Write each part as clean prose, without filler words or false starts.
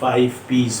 5 P's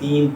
3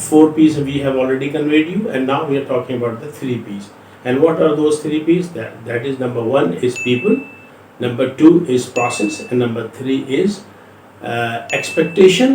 4 P's we have already conveyed you and now we are talking about the 3 P's. And what are those 3 P's? That is, number 1 is people, number 2 is process and number 3 is expectation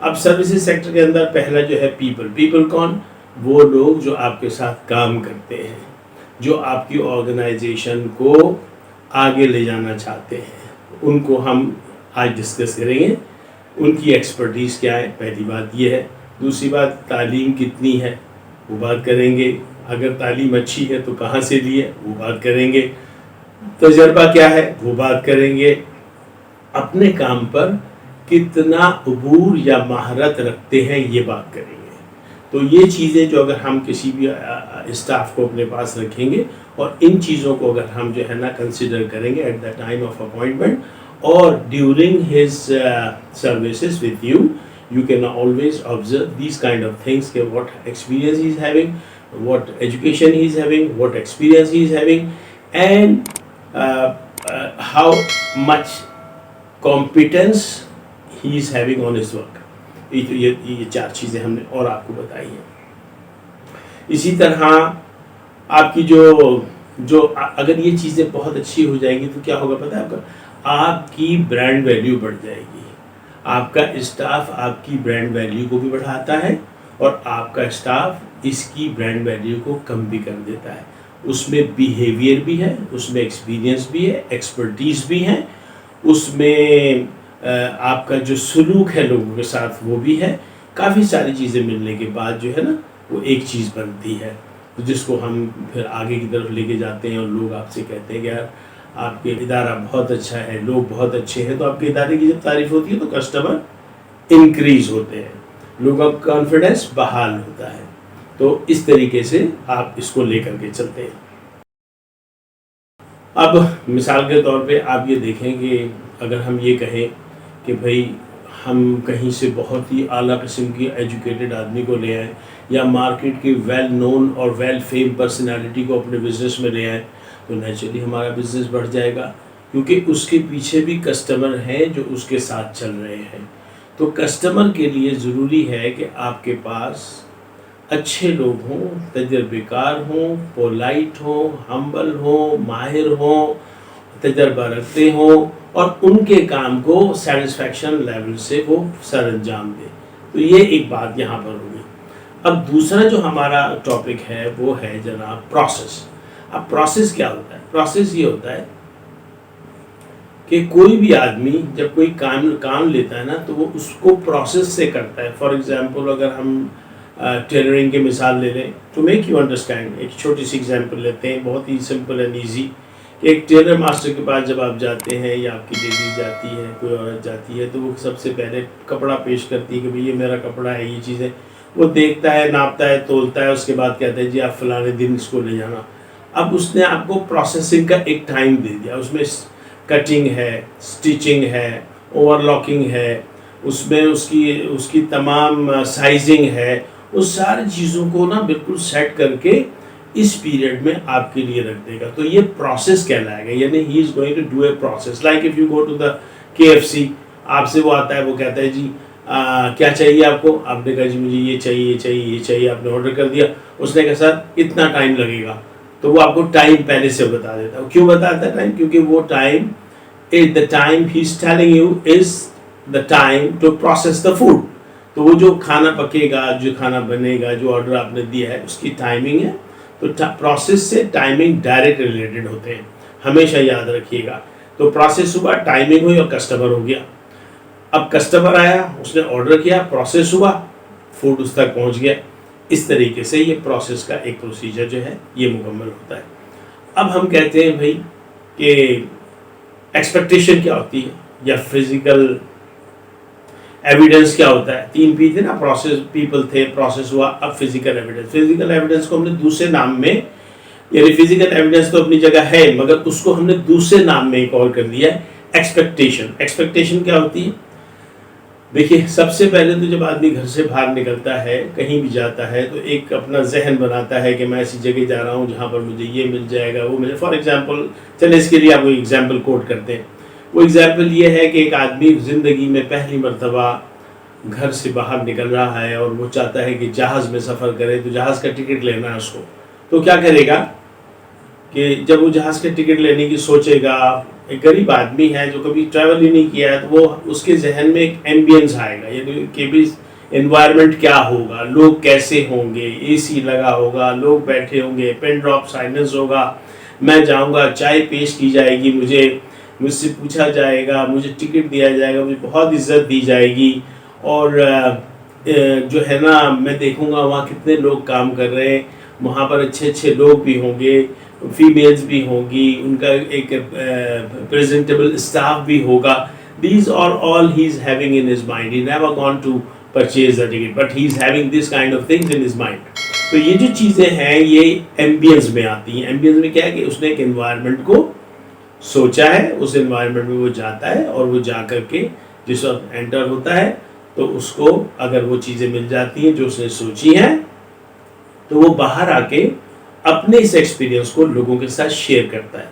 اب services sector کے اندر پہلا جو ہے people کون؟ وہ لوگ جو آپ کے ساتھ کام کرتے ہیں، جو آپ کی آرگنائزیشن کو آگے لے جانا چاہتے ہیں، ان کو ہم آج ڈسکس کریں گے، ان کی ایکسپرٹیز کیا ہے، پہلی بات یہ ہے۔ دوسری بات تعلیم کتنی ہے وہ بات کریں گے، اگر تعلیم اچھی ہے تو کہاں سے لی ہے وہ بات کریں گے، تجربہ کیا ہے وہ بات کریں گے، اپنے کام پر کتنا عبور یا مہارت رکھتے ہیں یہ بات کریں گے۔ تو یہ چیزیں جو اگر ہم کسی بھی اسٹاف کو اپنے پاس رکھیں گے اور ان چیزوں کو اگر ہم جو ہے نا کنسیڈر کریں گے at the time of appointment اور during his services with you, you can always observe these kind of things کہ what experience he is having, what education he is having, what experience he is having, and how much competence he is having on his work. یہ چار چیزیں ہم نے اور آپ کو بتائی ہیں۔ اسی طرح آپ کی جو اگر یہ چیزیں بہت اچھی ہو جائیں گی تو کیا ہوگا پتہ ہے آپ کو؟ آپ کی برانڈ ویلیو بڑھ جائے گی۔ آپ کا اسٹاف آپ کی برانڈ ویلیو کو بھی بڑھاتا ہے اور آپ کا اسٹاف اس کی برانڈ ویلیو کو کم بھی کر دیتا ہے۔ اس میں بیہیویئر بھی ہے، اس میں ایکسپیرینس بھی ہے، ایکسپرٹیز بھی ہے، اس میں آپ کا جو سلوک ہے لوگوں کے ساتھ وہ بھی ہے۔ کافی ساری چیزیں ملنے کے بعد جو ہے نا وہ ایک چیز بنتی ہے جس کو ہم پھر آگے کی طرف لے کے جاتے ہیں اور لوگ آپ سے کہتے ہیں کہ یار آپ کے ادارہ بہت اچھا ہے، لوگ بہت اچھے ہیں۔ تو آپ کے ادارے کی جب تعریف ہوتی ہے تو کسٹمر انکریز ہوتے ہیں، لوگوں کا کانفیڈنس بحال ہوتا ہے۔ تو اس طریقے سے آپ اس کو لے کر کے چلتے ہیں۔ اب مثال کے طور پہ آپ یہ دیکھیں کہ اگر ہم یہ کہیں کہ بھائی ہم کہیں سے بہت ہی اعلیٰ قسم کی ایجوکیٹڈ آدمی کو لے آئیں یا مارکیٹ کی ویل نون اور ویل فیم پرسنالٹی کو اپنے بزنس میں لے آئیں تو نیچرلی ہمارا بزنس بڑھ جائے گا، کیونکہ اس کے پیچھے بھی کسٹمر ہیں جو اس کے ساتھ چل رہے ہیں۔ تو کسٹمر کے لیے ضروری ہے کہ آپ کے پاس اچھے لوگ ہوں، تجربے کار ہوں، پولائٹ ہوں، ہمبل ہوں، ماہر ہوں، تجربہ رکھتے ہوں اور ان کے کام کو سیٹسفیکشن لیول سے وہ سر انجام دے۔ تو یہ ایک بات یہاں پر ہوگی۔ اب دوسرا جو ہمارا ٹاپک ہے وہ ہے جناب پروسیس۔ اب پروسیس کیا ہوتا ہے؟ پروسیس یہ ہوتا ہے کہ کوئی بھی آدمی جب کوئی کام لیتا ہے نا تو وہ اس کو پروسیس سے کرتا ہے۔ فار ایگزامپل اگر ہم ٹیلرنگ کی مثال لے لیں ٹو میک یو انڈرسٹینڈ، ایک چھوٹی سی ایگزامپل لیتے ہیں بہت ہی سمپل اینڈ ایزی، کہ ایک ٹیلر ماسٹر کے پاس جب آپ جاتے ہیں یا آپ کی لیڈی جاتی ہے، کوئی عورت جاتی ہے تو وہ سب سے پہلے کپڑا پیش کرتی ہے کہ بھئی یہ میرا کپڑا ہے، یہ چیزیں وہ دیکھتا ہے، ناپتا ہے، تولتا ہے، اس کے بعد کہتا ہے جی آپ فلانے دن اس کو لے جانا۔ اب اس نے آپ کو پروسیسنگ کا ایک ٹائم دے دیا، اس میں کٹنگ ہے، سٹیچنگ ہے، اوور لاکنگ ہے، اس میں اس کی تمام سائزنگ ہے، اس ساری چیزوں کو نا بالکل سیٹ کر کے اس پیریڈ میں آپ کے لیے رکھ دے گا۔ تو یہ پروسیس کہلائے گا، یعنی he is going to do a process. Like if you go to the KFC، آپ سے وہ آتا ہے، وہ کہتا ہے جی کیا چاہیے آپ کو؟ آپ نے کہا جی مجھے یہ چاہیے، یہ چاہیے، یہ چاہیے، آپ نے آرڈر کر دیا، اس نے کہا سر اتنا ٹائم لگے گا، تو وہ آپ کو ٹائم پہلے سے بتا دیتا ہے۔ کیوں بتاتا ہے ٹائم؟ کیونکہ وہ time the time he's telling you is the time to process the food۔ تو وہ جو کھانا پکے گا، جو کھانا بنے گا، جو آرڈر آپ نے دیا ہے اس کی ٹائمنگ ہے۔ تو پروسیس سے ٹائمنگ ڈائریکٹ ریلیٹڈ ہوتے ہیں، ہمیشہ یاد رکھیے گا۔ تو پروسیس ہوا، ٹائمنگ ہوئی اور کسٹمر ہو گیا۔ اب کسٹمر آیا، اس نے آرڈر کیا، پروسیس ہوا، فوڈ اس تک پہنچ گیا۔ اس طریقے سے یہ پروسیس کا ایک پروسیجر جو ہے یہ مکمل ہوتا ہے۔ اب ہم کہتے ہیں بھائی کہ ایکسپیکٹیشن کیا ہوتی ہے یا فزیکل ایویڈنس کیا ہوتا ہے؟ 3 P تھے نا، پروسیس، پیپل تھے، پروسیس ہوا، اب فزیکل ایویڈنس۔ فزیکل ایویڈنس کو ہم نے دوسرے نام میں، یعنی فزیکل ایویڈنس تو اپنی جگہ ہے مگر اس کو ہم نے دوسرے نام میں کال کر دیا ہے ایکسپیکٹیشن۔ ایکسپیکٹیشن کیا ہوتی ہے؟ دیکھیے سب سے پہلے تو جب آدمی گھر سے باہر نکلتا ہے، کہیں بھی جاتا ہے، تو ایک اپنا ذہن بناتا ہے کہ میں ایسی جگہ جا رہا ہوں جہاں پر مجھے یہ مل جائے گا، وہ ملے۔ فار ایگزامپل چلے اس کے لیے آپ کو ایگزامپل کوٹ کرتے ہیں۔ وہ ایگزامپل یہ ہے کہ ایک آدمی زندگی میں پہلی مرتبہ گھر سے باہر نکل رہا ہے اور وہ چاہتا ہے کہ جہاز میں سفر کرے، تو جہاز کا ٹکٹ لینا ہے اس کو، تو کیا کرے گا؟ کہ جب وہ جہاز کے ٹکٹ لینے کی سوچے گا، ایک غریب آدمی ہے جو کبھی ٹریول ہی نہیں کیا ہے، تو وہ اس کے ذہن میں ایک ایمبینس آئے گا، یعنی کہ بھی انوائرمنٹ کیا ہوگا، لوگ کیسے ہوں گے، اے سی لگا ہوگا، لوگ بیٹھے ہوں گے، پین ڈراپ سائلنس ہوگا، میں جاؤں گا چائے پیش کی جائے گی، مجھ سے پوچھا جائے گا، مجھے ٹکٹ دیا جائے گا، مجھے بہت عزت دی جائے گی، اور جو ہے نا میں دیکھوں گا وہاں کتنے لوگ کام کر رہے ہیں، وہاں پر اچھے اچھے لوگ بھی ہوں گے، فیمیلز بھی ہوں گی، ان کا ایک پریزنٹیبل اسٹاف بھی ہوگا. These are all he's having in his mind. He never gone to purchase the ticket, but he's having this kind of things in his mind. تو یہ جو چیزیں ہیں یہ ایمبینس میں آتی ہیں. ایمبینس میں کیا ہے کہ اس نے ایک انوائرمنٹ کو سوچا ہے، اس انوائرمنٹ میں وہ جاتا ہے، اور وہ جا کر کے جس وقت انٹر ہوتا ہے تو اس کو اگر وہ چیزیں مل جاتی ہیں جو اس نے سوچی ہیں تو وہ باہر آ کے اپنے اس ایکسپیرینس کو لوگوں کے ساتھ شیئر کرتا ہے.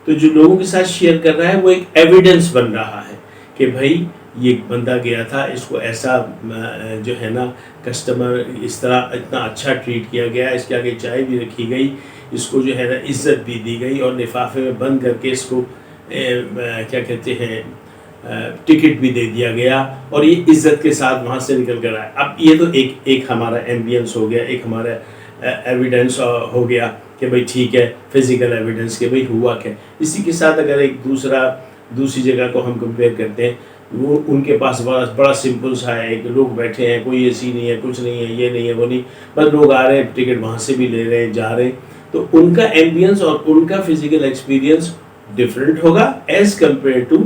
تو جو لوگوں کے ساتھ شیئر کر رہا ہے وہ ایک ایویڈنس بن رہا ہے کہ بھائی یہ بندہ گیا تھا، اس کو ایسا جو ہے نا کسٹمر اس طرح اتنا اچھا ٹریٹ کیا گیا، اس کے آگے چائے بھی رکھی گئی، اس کو جو ہے نا عزت بھی دی گئی، اور لفافے میں بند کر کے اس کو کیا کہتے ہیں ٹکٹ بھی دے دیا گیا، اور یہ عزت کے ساتھ وہاں سے نکل کر آیا. اب یہ تو ایک ہمارا ایمبینس ہو گیا، ایک ہمارا ایویڈنس ہو گیا کہ بھائی ٹھیک ہے، فزیکل ایویڈنس کہ بھائی ہوا کیا. اسی کے ساتھ اگر ایک دوسری جگہ کو ہم کمپیئر کرتے ہیں، وہ ان کے پاس بڑا سمپل سا ہے، ایک لوگ بیٹھے ہیں، کوئی اے سی نہیں ہے، کچھ نہیں ہے، یہ نہیں ہے، وہ نہیں، بس لوگ آ رہے ہیں، ٹکٹ وہاں سے بھی لے رہے ہیں، جا رہے ہیں. تو ان کا ایمبینس اور ان کا فزیکل ایکسپیرینس ڈفرینٹ ہوگا as compare to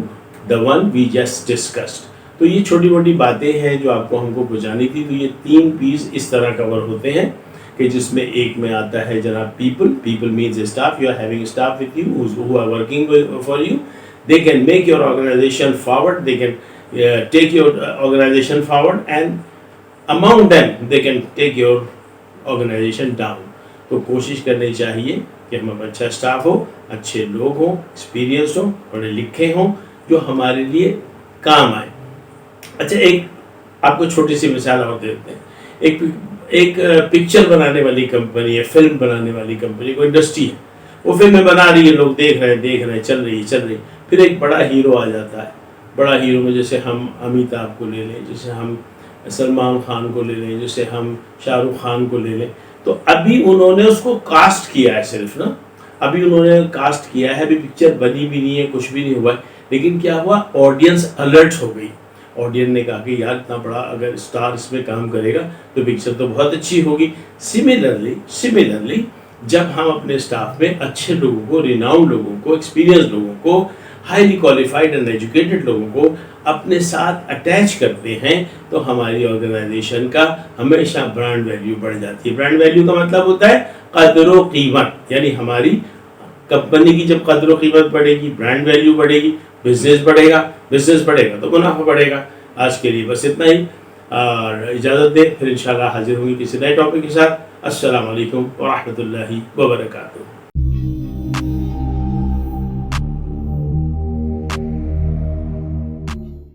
the one we just discussed. تو یہ چھوٹی موٹی باتیں ہیں جو آپ کو ہم کو بجانی تھی. تو یہ 3 پیس اس طرح کور ہوتے ہیں کہ جس میں ایک میں آتا ہے جناب people means staff. You are having staff with you who are working for you. They can make your organization forward, they can take your organization forward, and among them they can take your organization down. تو کوشش کرنی چاہیے کہ ہم اچھا staff ہو، اچھے لوگ ہوں، ایکسپیرینس ہوں، پڑھے لکھے ہوں، جو ہمارے لیے کام آئے. اچھا ایک آپ کو چھوٹی سی مثال اور دیتے ہیں. ایک پکچر بنانے والی کمپنی ہے، فلم بنانے والی کمپنی، کوئی انڈسٹری ہے، وہ فلمیں بنا رہی ہے، لوگ دیکھ رہے ہیں، چل رہی. پھر ایک بڑا ہیرو آ جاتا ہے. بڑا ہیرو میں جیسے ہم امیتابھ کو لے لیں، جیسے ہم سلمان خان کو لے لیں، جیسے ہم شاہ رخ خان کو لے لیں. تو ابھی انہوں نے اس کو کاسٹ کیا ہے، صرف نا ابھی انہوں نے کاسٹ کیا ہے، ابھی پکچر بنی بھی نہیں ہے، کچھ بھی نہیں ہوا ہے. لیکن کیا ہوا، آڈینس الرٹ ہو گئی. آڈینس نے کہا کہ یار اتنا بڑا اگر اسٹار اس میں کام کرے گا تو پکچر تو بہت اچھی ہوگی. سملرلی جب ہم اپنے اسٹاف میں اچھے لوگوں کو، ریناؤنڈ لوگوں کو، ایکسپیرینس لوگوں کو، ہائیلی کوالیفائڈ اینڈ ایجوکیٹڈ لوگوں کو اپنے ساتھ اٹیچ کرتے ہیں تو ہماری آرگنائزیشن کا ہمیشہ برانڈ ویلیو بڑھ جاتی ہے. برانڈ ویلیو کا مطلب ہوتا ہے قدر و قیمت، یعنی ہماری کمپنی کی جب قدر و قیمت بڑھے گی، برانڈ ویلیو بڑھے گی، بزنس بڑھے گا تو منافع بڑھے گا. آج کے لیے بس اتنا ہی، اور اجازت دیں، پھر انشاءاللہ حاضر ہوں گی کسی نئے ٹاپک کے ساتھ. السلام علیکم ورحمۃ اللہ وبرکاتہ.